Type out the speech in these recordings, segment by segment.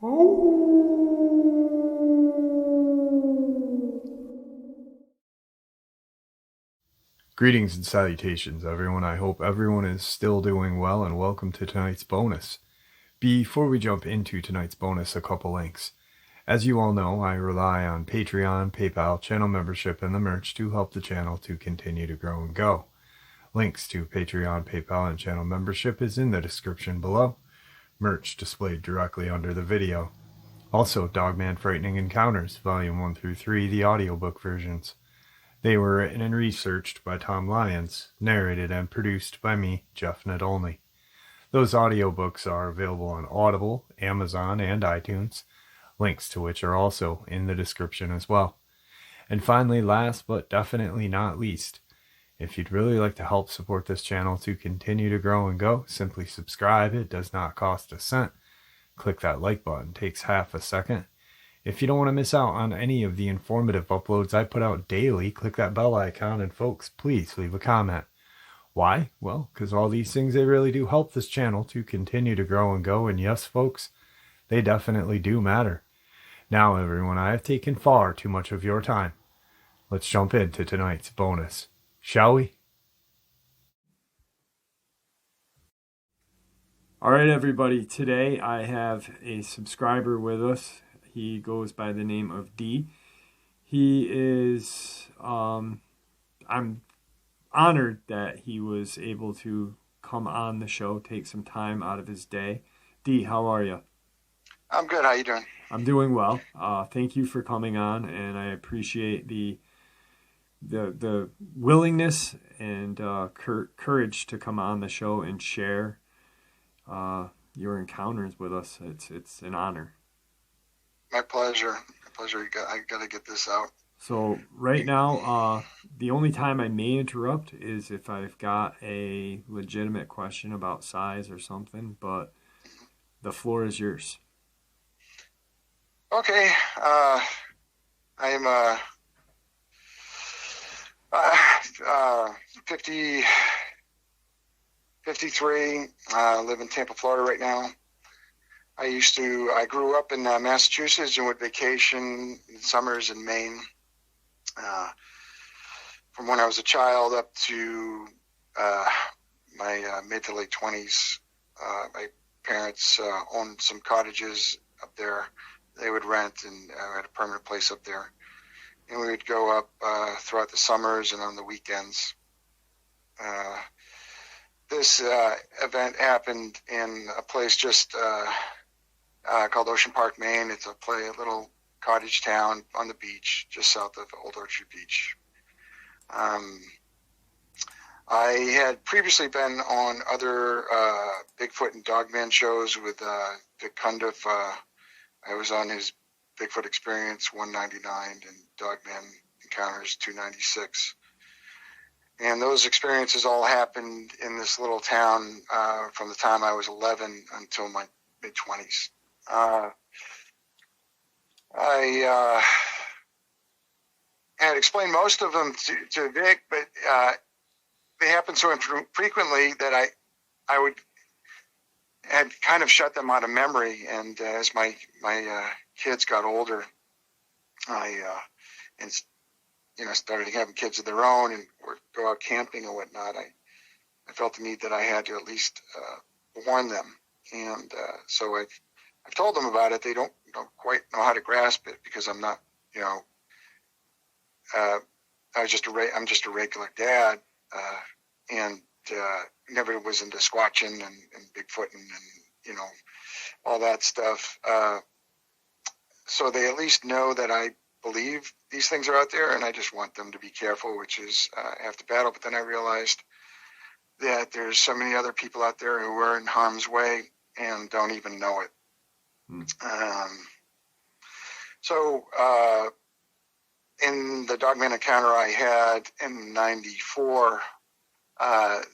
Greetings and salutations, everyone. I hope everyone is still doing well, and welcome to tonight's bonus. Before we jump into tonight's bonus, a couple links. As you all know, I rely on Patreon, PayPal, channel membership, and the merch to help the channel to continue to grow and go. Links to Patreon, PayPal, and channel membership is in the description below. Merch displayed directly under the video. Also, Dogman Frightening Encounters, Volume 1 through 3, the audiobook versions. They were written and researched by Tom Lyons, narrated and produced by me, Jeff Nadolny. Those audiobooks are available on Audible, Amazon, and iTunes, links to which are also in the description as well. And finally, last but definitely not least, if you'd really like to help support this channel to continue to grow and go, simply subscribe. It does not cost a cent. Click that like button, takes half a second. If you don't want to miss out on any of the informative uploads I put out daily, click that bell icon, and folks, please leave a comment. Why? Well, because all these things, they really do help this channel to continue to grow and go, and yes, folks, they definitely do matter. Now, everyone, I have taken far too much of your time. Let's jump into tonight's bonus, shall we? All right, everybody, today I have a subscriber with us. He goes by the name of D. He is, I'm honored that he was able to come on the show, take some time out of his day. D, how are you? I'm good. How you doing? I'm doing well. Thank you for coming on, and I appreciate the willingness and courage to come on the show and share your encounters with us. It's an honor. My pleasure. My pleasure. I got to get this out. So right now, the only time I may interrupt is if I've got a legitimate question about size or something, but the floor is yours. Okay. I am 53. Live in Tampa, Florida right now. I grew up in Massachusetts and would vacation in summers in Maine. From when I was a child up to my mid to late 20s, my parents owned some cottages up there. They would rent, and I had a permanent place up there. And we would go up throughout the summers and on the weekends. This event happened in a place just called Ocean Park, Maine. It's a little cottage town on the beach, just south of Old Orchard Beach. I had previously been on other Bigfoot and Dogman shows with Vic Cundiff. I was on his Bigfoot Experience 199 and Dogman Encounters 296. And those experiences all happened in this little town from the time I was 11 until my mid-20s. I had explained most of them to Vic, but they happened so infrequently that I had kind of shut them out of memory. And as my kids got older, I started having kids of their own and would go out camping and whatnot. I felt the need that I had to at least warn them. And so I've told them about it. They don't quite know how to grasp it because I'm not, I'm just a regular dad, and never was into squatching and Bigfooting and all that stuff. So they at least know that I believe these things are out there, and I just want them to be careful, which is half the battle. But then I realized that there's so many other people out there who are in harm's way and don't even know it. So in the Dogman encounter I had in '94, I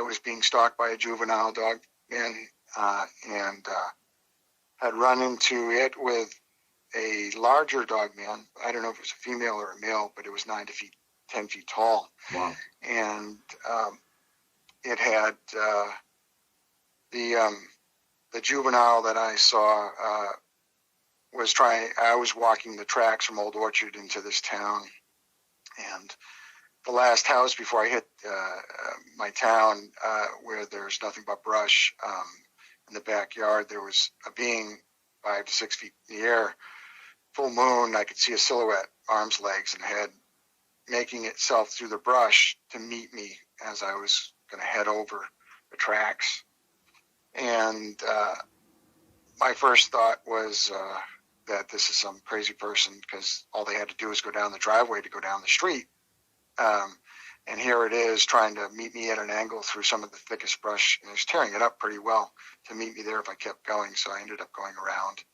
was being stalked by a juvenile dogman and had run into it with a larger dogman. I don't know if it was a female or a male, but it was 10 feet tall. Wow. And it had the juvenile that I saw I was walking the tracks from Old Orchard into this town, and the last house before I hit my town, where there's nothing but brush, in the backyard, there was a being 5 to 6 feet in the air, full moon. I could see a silhouette, arms, legs, and head, making itself through the brush to meet me as I was going to head over the tracks. And my first thought was that this is some crazy person, because all they had to do was go down the driveway to go down the street. And here it is trying to meet me at an angle through some of the thickest brush, and it was tearing it up pretty well to meet me there if I kept going. So I ended up going around,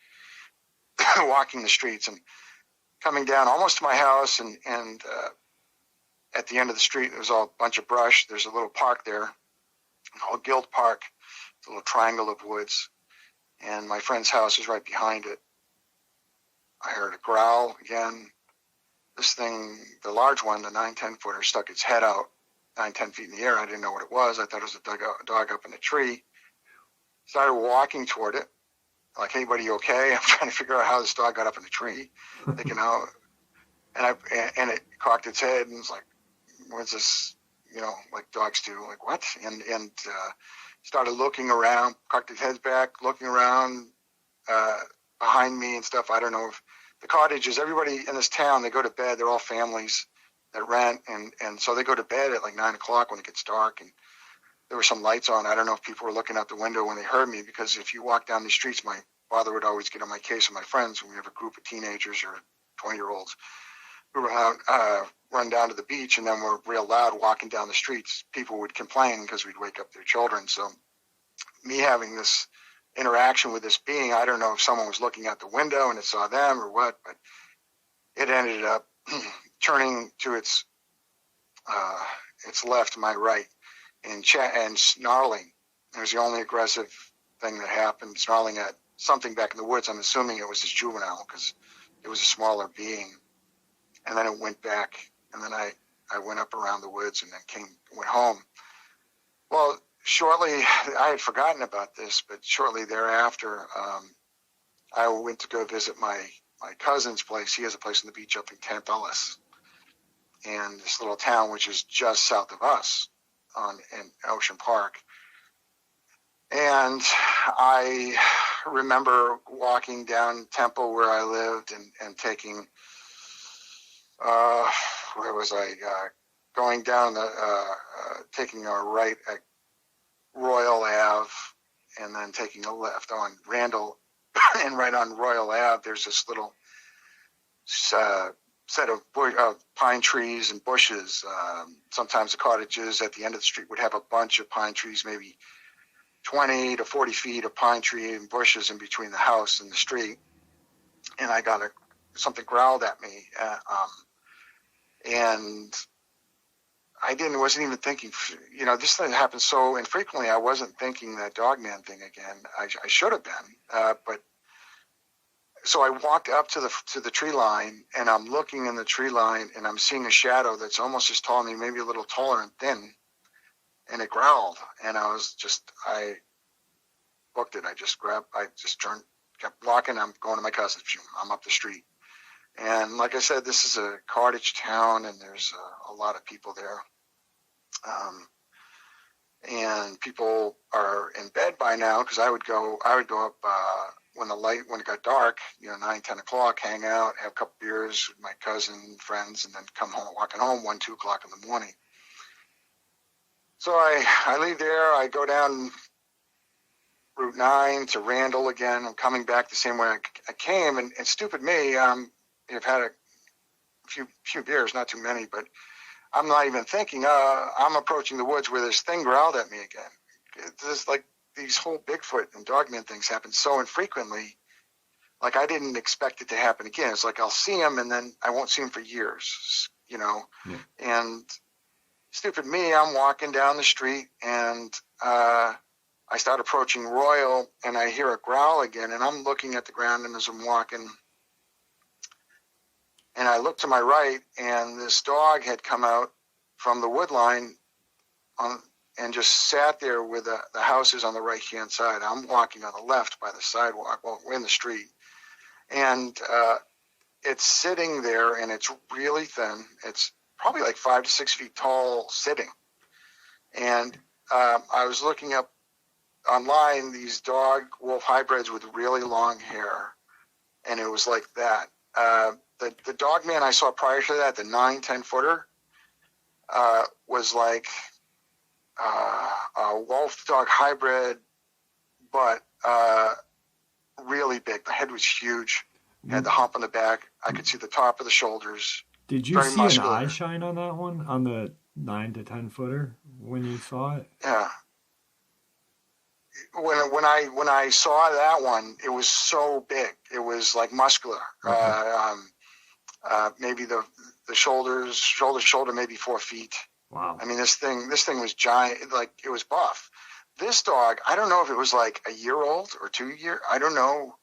walking the streets and coming down almost to my house. And at the end of the street, there was all a bunch of brush. There's a little park there called Guild Park. It's a little triangle of woods. And my friend's house is right behind it. I heard a growl again. This thing, the large one, the 9-10 footer, stuck its head out 9-10 feet in the air. I didn't know what it was. I thought it was a dog up in a tree. Started walking toward it. Like, hey, buddy, you okay? I'm trying to figure out how this dog got up in the tree. Thinking out, and it cocked its head and was like, what's this? You know, like dogs do. Like, what? And started looking around, cocked its head back, looking around behind me and stuff. I don't know if the cottages, everybody in this town, they go to bed. They're all families that rent. And so they go to bed at like 9 o'clock when it gets dark. And there were some lights on. I don't know if people were looking out the window when they heard me, because if you walk down these streets, my father would always get on my case with my friends when we have a group of teenagers or 20-year-olds who were out, run down to the beach, and then we're real loud walking down the streets. People would complain because we'd wake up their children. So me having this interaction with this being, I don't know if someone was looking out the window and it saw them or what, but it ended up turning to its left, my right, and snarling. It was the only aggressive thing that happened, snarling at something back in the woods. I'm assuming it was this juvenile, because it was a smaller being. And then it went back, and then I went up around the woods and then went home. Well, shortly, I had forgotten about this, but shortly thereafter, I went to go visit my cousin's place. He has a place on the beach up in Camp Ellis, and this little town which is just south of us in Ocean Park. And I remember walking down Temple where I lived and taking, where was I? Going down taking a right at Royal Ave, and then taking a left on Randall, and right on Royal Ave, there's this little set of pine trees and bushes. Sometimes the cottages at the end of the street would have a bunch of pine trees, maybe 20 to 40 feet of pine tree and bushes in between the house and the street. And I got something growled at me, and I wasn't even thinking, this thing happens so infrequently. I wasn't thinking that Dogman thing again. I should have been, but so I walked up to the tree line, and I'm looking in the tree line, and I'm seeing a shadow that's almost as tall as me, maybe a little taller and thin, and it growled, and I booked it. I just turned, kept walking. I'm going to my cousin's. I'm up the street. And like I said, this is a cottage town, and there's a lot of people there. And people are in bed by now, because I would go up when it got dark, 9, 10 o'clock, hang out, have a couple beers with my cousin, friends, and then come home, walking home 1, 2 o'clock in the morning. So I leave there. I go down Route 9 to Randall again. I'm coming back the same way I came, and stupid me, I've had a few beers, not too many, but I'm not even thinking, I'm approaching the woods where this thing growled at me again. This, like, these whole Bigfoot and Dogman things happen so infrequently. Like, I didn't expect it to happen again. It's like I'll see him, and then I won't see him for years, Yeah. And stupid me, I'm walking down the street, and I start approaching Royal, and I hear a growl again, and I'm looking at the ground, and as I'm walking, and I look to my right, and this dog had come out from the wood line and just sat there with the houses on the right-hand side. I'm walking on the left by the sidewalk, well, we're in the street. And it's sitting there, and it's really thin. It's probably like 5 to 6 feet tall sitting. And I was looking up online these dog wolf hybrids with really long hair, and it was like that. The Dogman I saw prior to that, the 9-10 footer, was like a wolf dog hybrid, but really big. The head was huge. Had the hump on the back. I could see the top of the shoulders. Did you Very see muscular. an eye shine on that one, on the 9 to 10 footer when you saw it? Yeah. When I saw that one, it was so big. It was like muscular. Okay. Maybe the shoulder, maybe 4 feet. Wow. I mean, this thing was giant. Like, it was buff. This dog, I don't know if it was like a year old or 2 year. I don't know.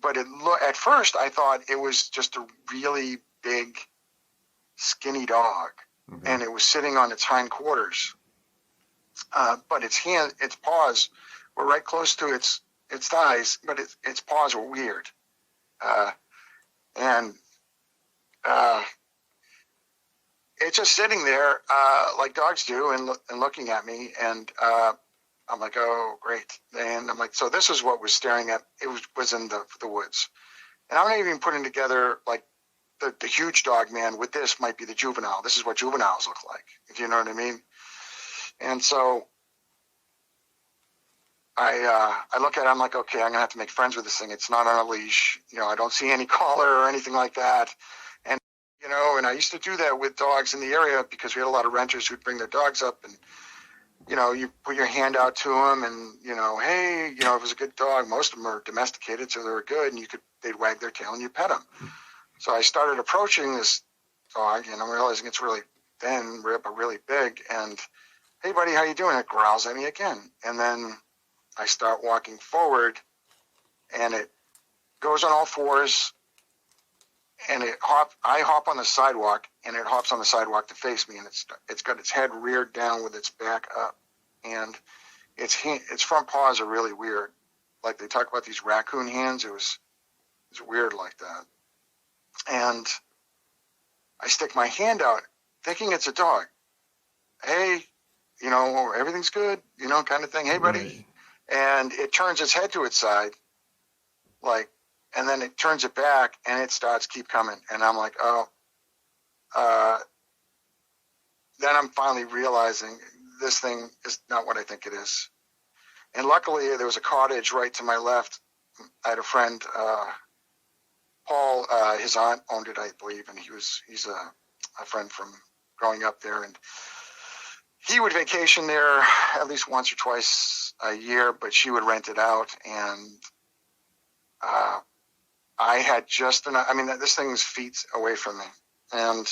But at first I thought it was just a really big, skinny dog, Okay. and it was sitting on its hindquarters. But its paws were right close to its thighs, but its paws were weird. And it's just sitting there like dogs do, and looking at me, and I'm like, oh, great. And I'm like, so this is what was staring at, it was in the woods. And I'm not even putting together like the huge dog man with this might be the juvenile. This is what juveniles look like, if you know what I mean. And so I look at it, I'm like, okay, I'm going to have to make friends with this thing. It's not on a leash. You know, I don't see any collar or anything like that. And, you know, and I used to do that with dogs in the area because we had a lot of renters who'd bring their dogs up, and, you know, you put your hand out to them, and, you know, hey, you know, if it was a good dog, most of them are domesticated, so they were good, and they'd wag their tail and you pet them. So I started approaching this dog, and I'm realizing it's really thin, but really big, and, hey, buddy, how you doing? It growls at me again. And then I start walking forward, and it goes on all fours, and I hop on the sidewalk, and it hops on the sidewalk to face me, and it's got its head reared down with its back up, and its front paws are really weird. Like they talk about these raccoon hands, it's weird like that. And I stick my hand out, thinking it's a dog. Hey, you know, everything's good, you know, kind of thing. Hey, buddy. Right. And it turns its head to its side, like, and then it turns it back, and it starts keep coming. And I'm like, oh. Then I'm finally realizing this thing is not what I think it is. And luckily, there was a cottage right to my left. I had a friend, Paul, his aunt owned it, I believe, and he's a friend from growing up there, and he would vacation there at least once or twice a year, but she would rent it out. And I had just enough, I mean, this thing's feet away from me, and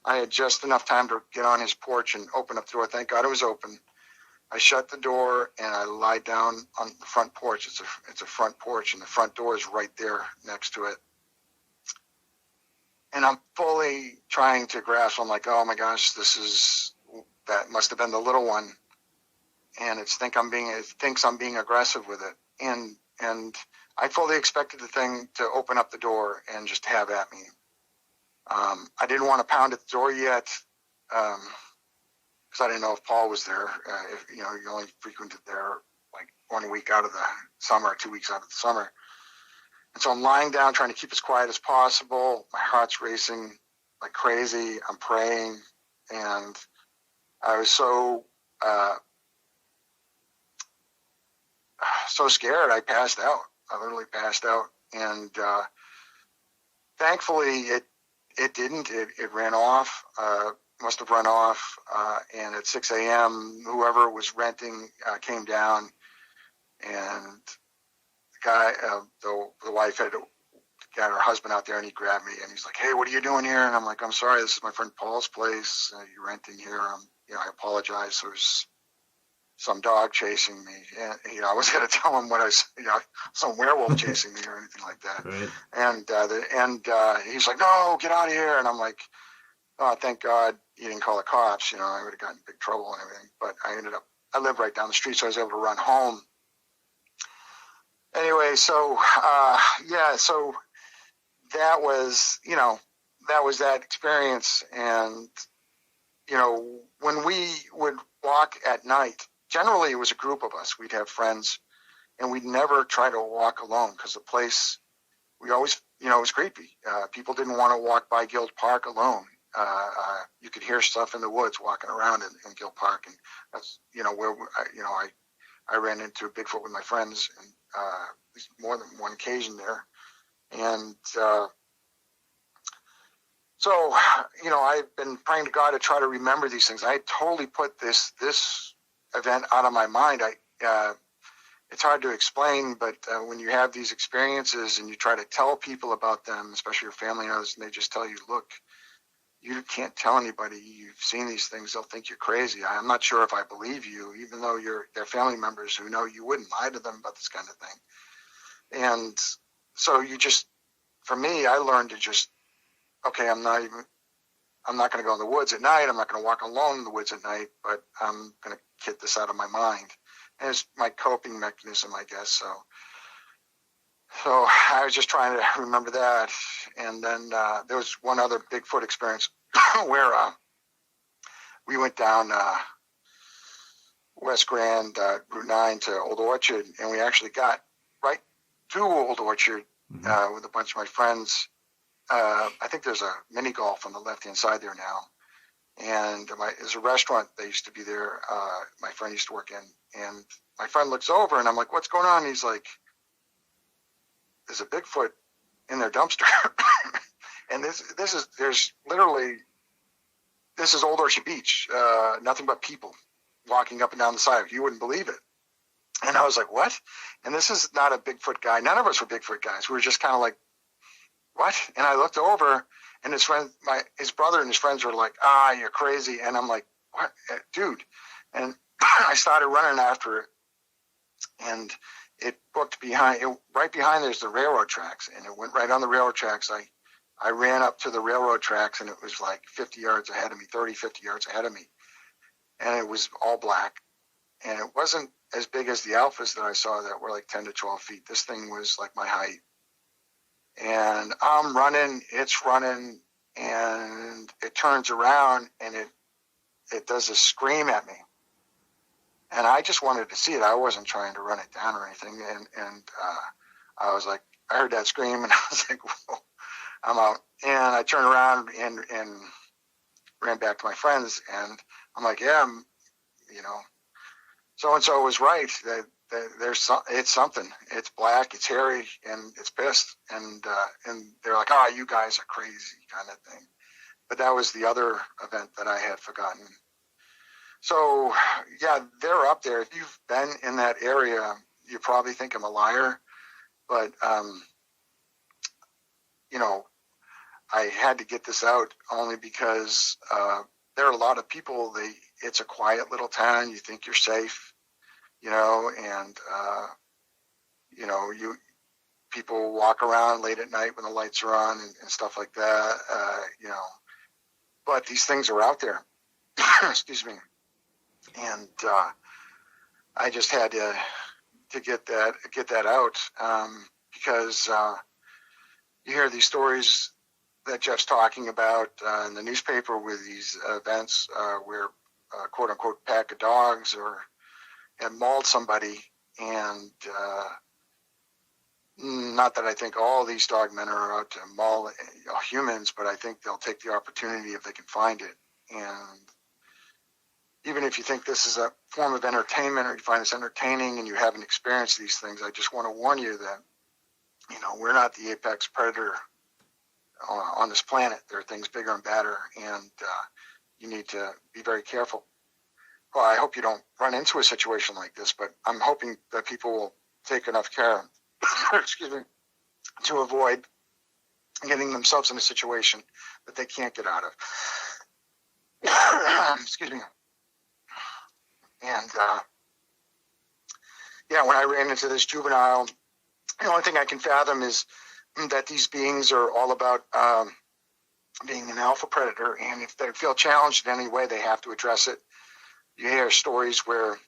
I had just enough time to get on his porch and open up the door. Thank God it was open. I shut the door, and I lie down on the front porch. It's a front porch, and the front door is right there next to it. And I'm fully trying to grasp. I'm like, oh my gosh, that must have been the little one, and it thinks I'm being aggressive with it, and I fully expected the thing to open up the door and just have at me. I didn't want to pound at the door yet, because I didn't know if Paul was there. If you know, you only frequented there like 1 week out of the summer, 2 weeks out of the summer, and so I'm lying down trying to keep as quiet as possible. My heart's racing like crazy. I'm praying, and I was so scared I passed out. I literally passed out, and thankfully it didn't. It ran off. Must have run off. And at 6 a.m., whoever was renting came down, and the guy, the wife had got her husband out there, and he grabbed me, and he's like, "Hey, what are you doing here?" And I'm like, "I'm sorry. This is my friend Paul's place. You're renting here. I apologize. There's some dog chasing me." And, I wasn't going to tell him some werewolf chasing me or anything like that. Right. And he's like, "No, get out of here." And I'm like, "Oh, thank God you didn't call the cops. I would have gotten in big trouble and everything." But I live right down the street, so I was able to run home. Anyway, anyway, so so that was, that experience. And, when we would walk at night, generally it was a group of us. We'd have friends, and we'd never try to walk alone, because the place, we always, it was creepy. People didn't want to walk by Guild Park alone. You could hear stuff in the woods walking around in Guild Park, and that's, where, I ran into a Bigfoot with my friends, and at least more than one occasion there. And so, I've been praying to God to try to remember these things. I totally put this event out of my mind. It's hard to explain, but when you have these experiences and you try to tell people about them, especially your family and others, and they just tell you, look, you can't tell anybody you've seen these things. They'll think you're crazy. I'm not sure if I believe you, even though they're family members who know you wouldn't lie to them about this kind of thing. And so for me, I learned to just, okay, I'm not going to go in the woods at night. I'm not going to walk alone in the woods at night, but I'm going to get this out of my mind. And it's my coping mechanism, I guess. So I was just trying to remember that. And then there was one other Bigfoot experience where we went down West Grand, Route 9 to Old Orchard, and we actually got right to Old Orchard with a bunch of my friends. I think there's a mini golf on the left-hand side there now. And there's a restaurant that used to be there. My friend used to work in. And my friend looks over, and I'm like, what's going on? He's like, there's a Bigfoot in their dumpster. And this is Old Orchard Beach. Nothing but people walking up and down the side. You wouldn't believe it. And I was like, what? And this is not a Bigfoot guy. None of us were Bigfoot guys. We were just kind of like, what? And I looked over, and his brother and his friends were like, you're crazy. And I'm like, what, dude? And I started running after it, and it booked right behind there's the railroad tracks, and it went right on the railroad tracks. I ran up to the railroad tracks, and it was like 50 yards ahead of me, 50 yards ahead of me. And it was all black, and it wasn't as big as the alphas that I saw that were like 10 to 12 feet. This thing was like my height. And I'm running, it's running, and it turns around, and it does a scream at me. And I just wanted to see it. I wasn't trying to run it down or anything. And I was like, I heard that scream, and I was like, whoa, I'm out. And I turned around and ran back to my friends, and I'm like, yeah, so-and-so was right. It's something. It's black, it's hairy, and it's pissed. And they're like, you guys are crazy, kind of thing. But that was the other event that I had forgotten. So, yeah, they're up there. If you've been in that area, you probably think I'm a liar. But, I had to get this out only because there are a lot of people. It's a quiet little town. You think you're safe. And people walk around late at night when the lights are on and stuff like that, but these things are out there. Excuse me. And I just had to get that out because you hear these stories that Jeff's talking about in the newspaper with these events where quote unquote pack of dogs had mauled somebody, and not that I think all these dogmen are out to maul humans, but I think they'll take the opportunity if they can find it. And even if you think this is a form of entertainment, or you find this entertaining and you haven't experienced these things, I just want to warn you that, we're not the apex predator on this planet. There are things bigger and badder, and you need to be very careful. Well, I hope you don't run into a situation like this, but I'm hoping that people will take enough care, excuse me, to avoid getting themselves in a situation that they can't get out of. Excuse me. And when I ran into this juvenile, the only thing I can fathom is that these beings are all about being an alpha predator, and if they feel challenged in any way, they have to address it. You hear stories where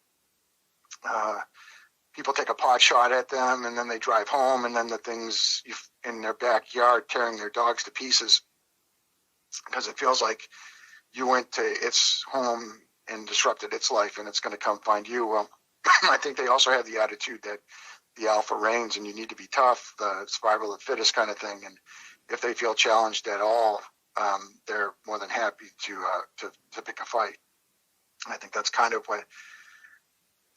people take a pot shot at them, and then they drive home, and then the things in their backyard tearing their dogs to pieces because it feels like you went to its home and disrupted its life, and it's going to come find you. Well, I think they also have the attitude that the alpha reigns and you need to be tough, the survival of the fittest kind of thing. And if they feel challenged at all, they're more than happy to pick a fight. I think that's kind of what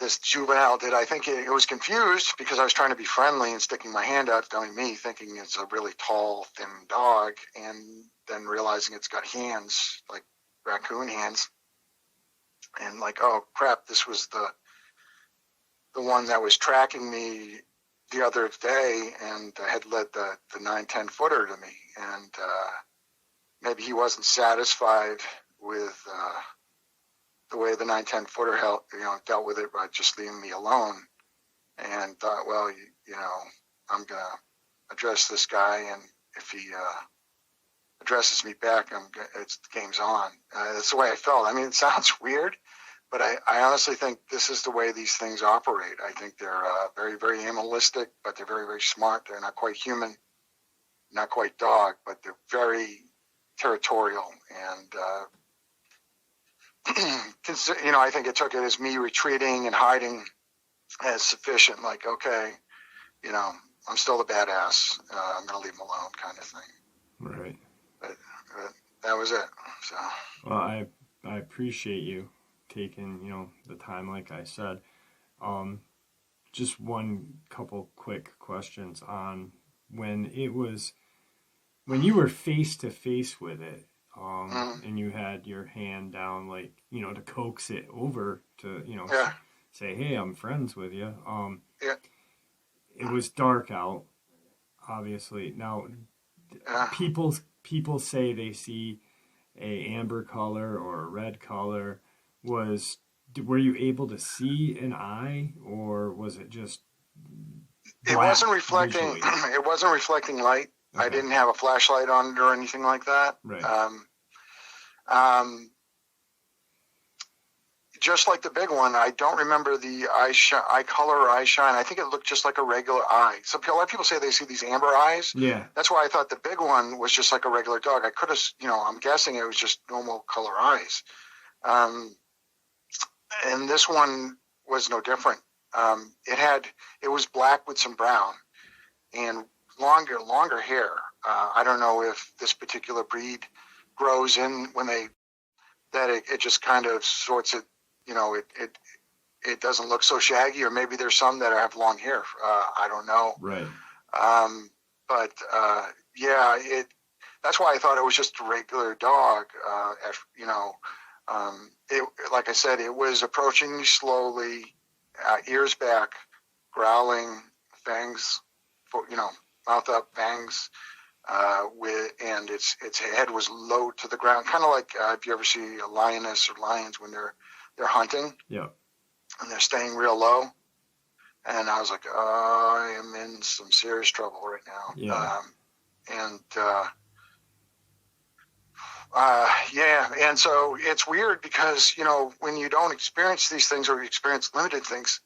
this juvenile did. I think it was confused because I was trying to be friendly and sticking my hand out, telling me, thinking it's a really tall, thin dog, and then realizing it's got hands, like raccoon hands. And like, oh crap, this was the one that was tracking me the other day and had led the 9-10 footer to me. And maybe he wasn't satisfied with the way the 9-10 footer dealt with it by just leaving me alone, and thought, well, I'm going to address this guy, and if he addresses me back, the game's on. That's the way I felt. I mean, it sounds weird, but I honestly think this is the way these things operate. I think they're very, very animalistic, but they're very, very smart. They're not quite human, not quite dog, but they're very territorial. And, I think it took it as me retreating and hiding as sufficient, like, okay, I'm still the badass. I'm going to leave him alone kind of thing. Right. But that was it. So. Well, I appreciate you taking, the time, like I said. Just one couple quick questions on when you were face to face with it, and you had your hand down, like, to coax it over to, say, hey, I'm friends with you. Yeah. It was dark out, obviously. Now, people say they see a amber color or a red color. Were you able to see an eye, or was it just black? It wasn't reflecting. Visually? It wasn't reflecting light. Okay. I didn't have a flashlight on it or anything like that. Right. Just like the big one, I don't remember the eye color or eye shine. I think it looked just like a regular eye. A lot of people say they see these amber eyes. Yeah. That's why I thought the big one was just like a regular dog. I could have, I'm guessing it was just normal color eyes. And this one was no different. It was black with some brown and longer hair. I don't know if this particular breed grows in it just kind of sorts it. It doesn't look so shaggy, or maybe there's some that have long hair. I don't know. Right. But that's why I thought it was just a regular dog. Like I said, it was approaching me slowly, ears back, growling, fangs, mouth up, fangs, and its head was low to the ground, kind of like if you ever see a lioness or lions when they're hunting. Yeah. And they're staying real low. And I was like, I am in some serious trouble right now. Yeah. And so it's weird because, when you don't experience these things or you experience limited things,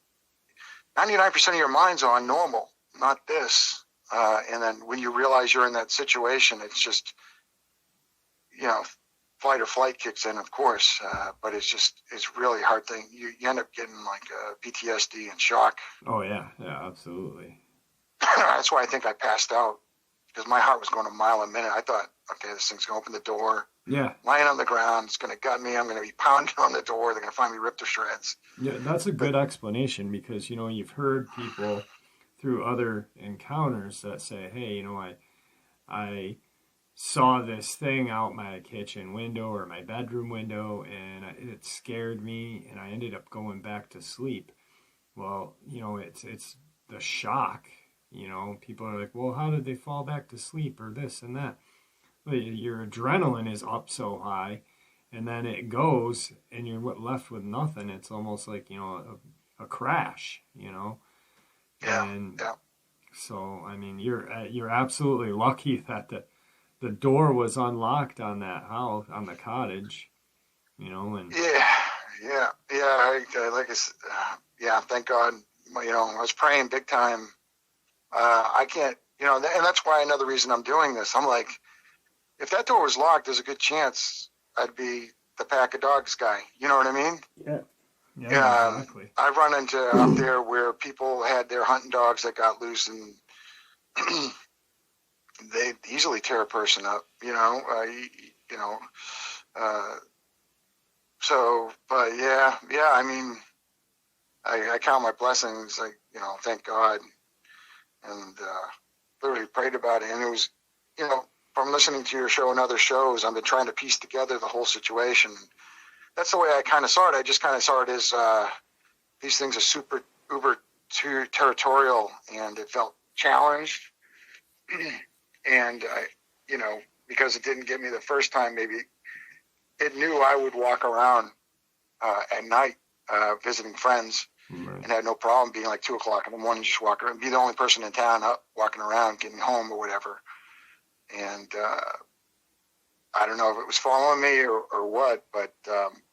99% of your mind's on normal, not this. And then when you realize you're in that situation, it's just, fight or flight kicks in, of course. But it's really a hard thing. You end up getting like PTSD and shock. Oh, yeah. Yeah, absolutely. That's why I think I passed out, because my heart was going a mile a minute. I thought, okay, this thing's going to open the door. Yeah. Lying on the ground, it's going to gut me. I'm going to be pounding on the door. They're going to find me ripped to shreds. Yeah, that's a good explanation, because, you've heard people through other encounters that say, hey, I saw this thing out my kitchen window or my bedroom window, and it scared me, and I ended up going back to sleep. Well, it's the shock. People are like, well, how did they fall back to sleep, or this and that? Well, your adrenaline is up so high, and then it goes, and you're left with nothing. It's almost like, a crash, Yeah. And yeah. So, I mean, you're absolutely lucky that the door was unlocked on that house, on the cottage, and yeah. Like I said, thank God I was praying big time. I can't, and that's why another reason I'm doing this. I'm like, if that door was locked, there's a good chance I'd be the pack of dogs guy. You know what I mean? Yeah. Yeah, exactly. I've run into out there where people had their hunting dogs that got loose, and they easily tear a person up. But yeah. I mean, I count my blessings. Like, thank God, and literally prayed about it. And it was, from listening to your show and other shows, I've been trying to piece together the whole situation. That's the way I kind of saw it. I just kind of saw it as these things are super uber territorial, and it felt challenged. And because it didn't get me the first time, maybe it knew I would walk around at night visiting friends, right, and had no problem being like 2:00 in the morning, just walk around, be the only person in town up walking around, getting home or whatever. And I don't know if it was following me or what, but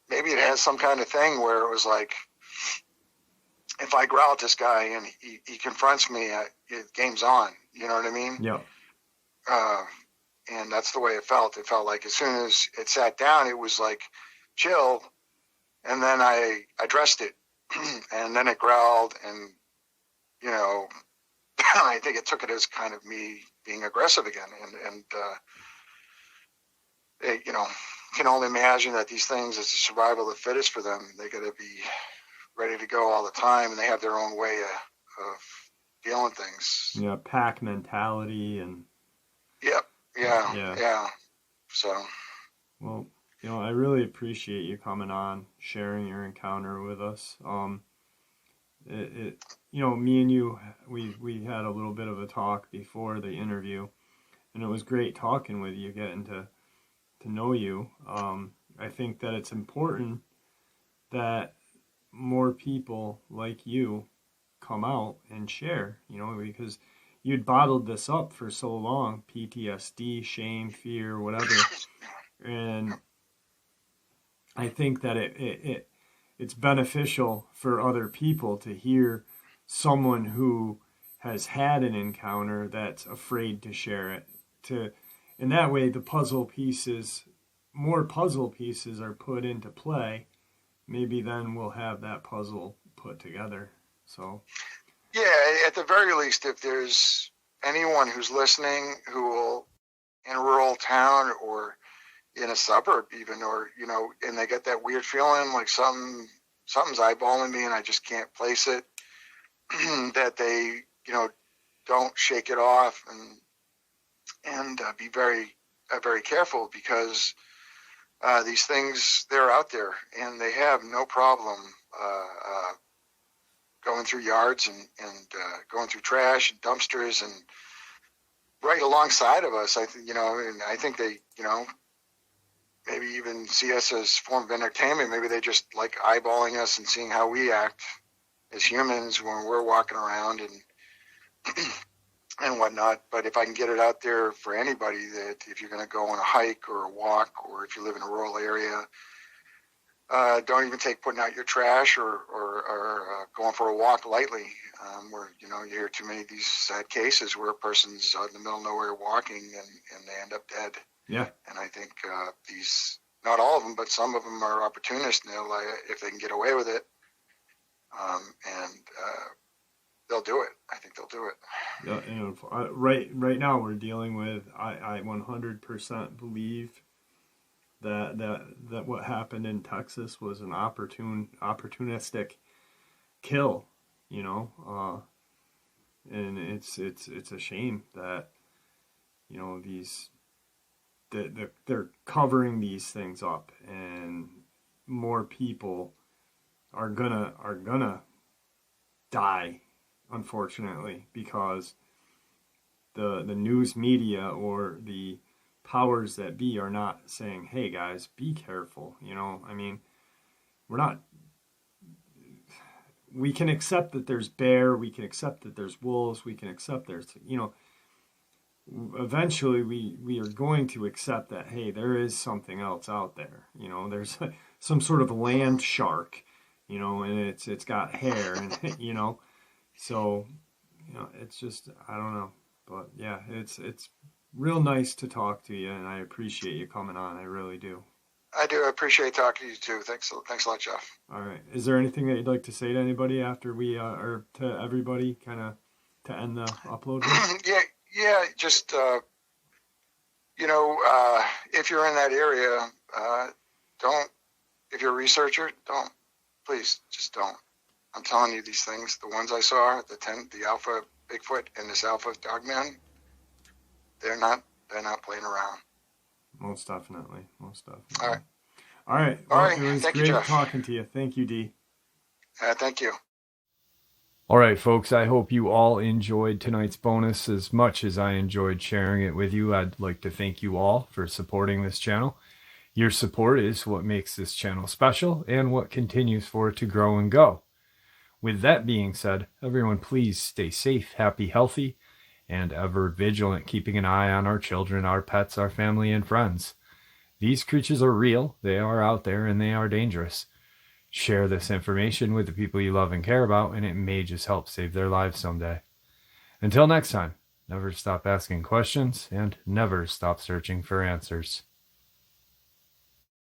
maybe it has some kind of thing where it was like, if I growl at this guy and he confronts me, game's on. You know what I mean? Yeah. And that's the way it felt. It felt like as soon as it sat down, it was like chill. And then I addressed it, and then it growled, and I think it took it as kind of me being aggressive again, and can only imagine that these things, it's a survival of the fittest for them. They got to be ready to go all the time, and they have their own way of dealing things. Yeah, pack mentality and. Yep. Yeah. So. Well, I really appreciate you coming on, sharing your encounter with us. Me and you, we had a little bit of a talk before the interview, and it was great talking with you, getting to know you. I think that it's important that more people like you come out and share, because you'd bottled this up for so long, PTSD, shame, fear, whatever. And I think that it's beneficial for other people to hear someone who has had an encounter that's afraid to share it. In that way, more puzzle pieces are put into play. Maybe then we'll have that puzzle put together. So. Yeah, at the very least, if there's anyone who's listening who will, in a rural town or in a suburb even, or, and they get that weird feeling like something's eyeballing me and I just can't place it, that they, don't shake it off and be very, very careful, because these things, they're out there and they have no problem going through yards and going through trash and dumpsters and right alongside of us. I think they, maybe even see us as a form of entertainment. Maybe they just like eyeballing us and seeing how we act as humans when we're walking around and whatnot. But if I can get it out there for anybody, that if you're going to go on a hike or a walk, or if you live in a rural area, don't even take putting out your trash or going for a walk lightly, where, you hear too many of these sad cases where a person's out in the middle of nowhere walking and they end up dead. Yeah. And I think these, not all of them, but some of them are opportunists, and if they can get away with it, and they'll do it. I think they'll do it. Yeah, right now we're dealing with, I 100% believe that what happened in Texas was an opportunistic kill, and it's a shame that, they're covering these things up, and more people are gonna die, unfortunately, because the news media or the powers that be are not saying, hey guys, be careful. We can accept that there's bear, we can accept that there's wolves, we can accept there's, eventually we are going to accept that, hey, there is something else out there. There's some sort of land shark, and it's got hair, and So, it's just, I don't know. But yeah, it's real nice to talk to you, and I appreciate you coming on. I really do. I do appreciate talking to you too. Thanks a lot, Jeff. All right. Is there anything that you'd like to say to anybody after we, or to everybody, kind of to end the upload here? Yeah. Just if you're in that area, don't. If you're a researcher, don't. Please, just don't. I'm telling you these things. The ones I saw, the alpha Bigfoot and this alpha Dogman, they're not playing around. Most definitely. All right. All right. Well, It was Thank great you, Jeff. talking to you. Thank you, D. Thank you. All right, folks. I hope you all enjoyed tonight's bonus as much as I enjoyed sharing it with you. I'd like to thank you all for supporting this channel. Your support is what makes this channel special and what continues for it to grow and go. With that being said, everyone please stay safe, happy, healthy, and ever vigilant, keeping an eye on our children, our pets, our family, and friends. These creatures are real, they are out there, and they are dangerous. Share this information with the people you love and care about, and it may just help save their lives someday. Until next time, never stop asking questions and never stop searching for answers.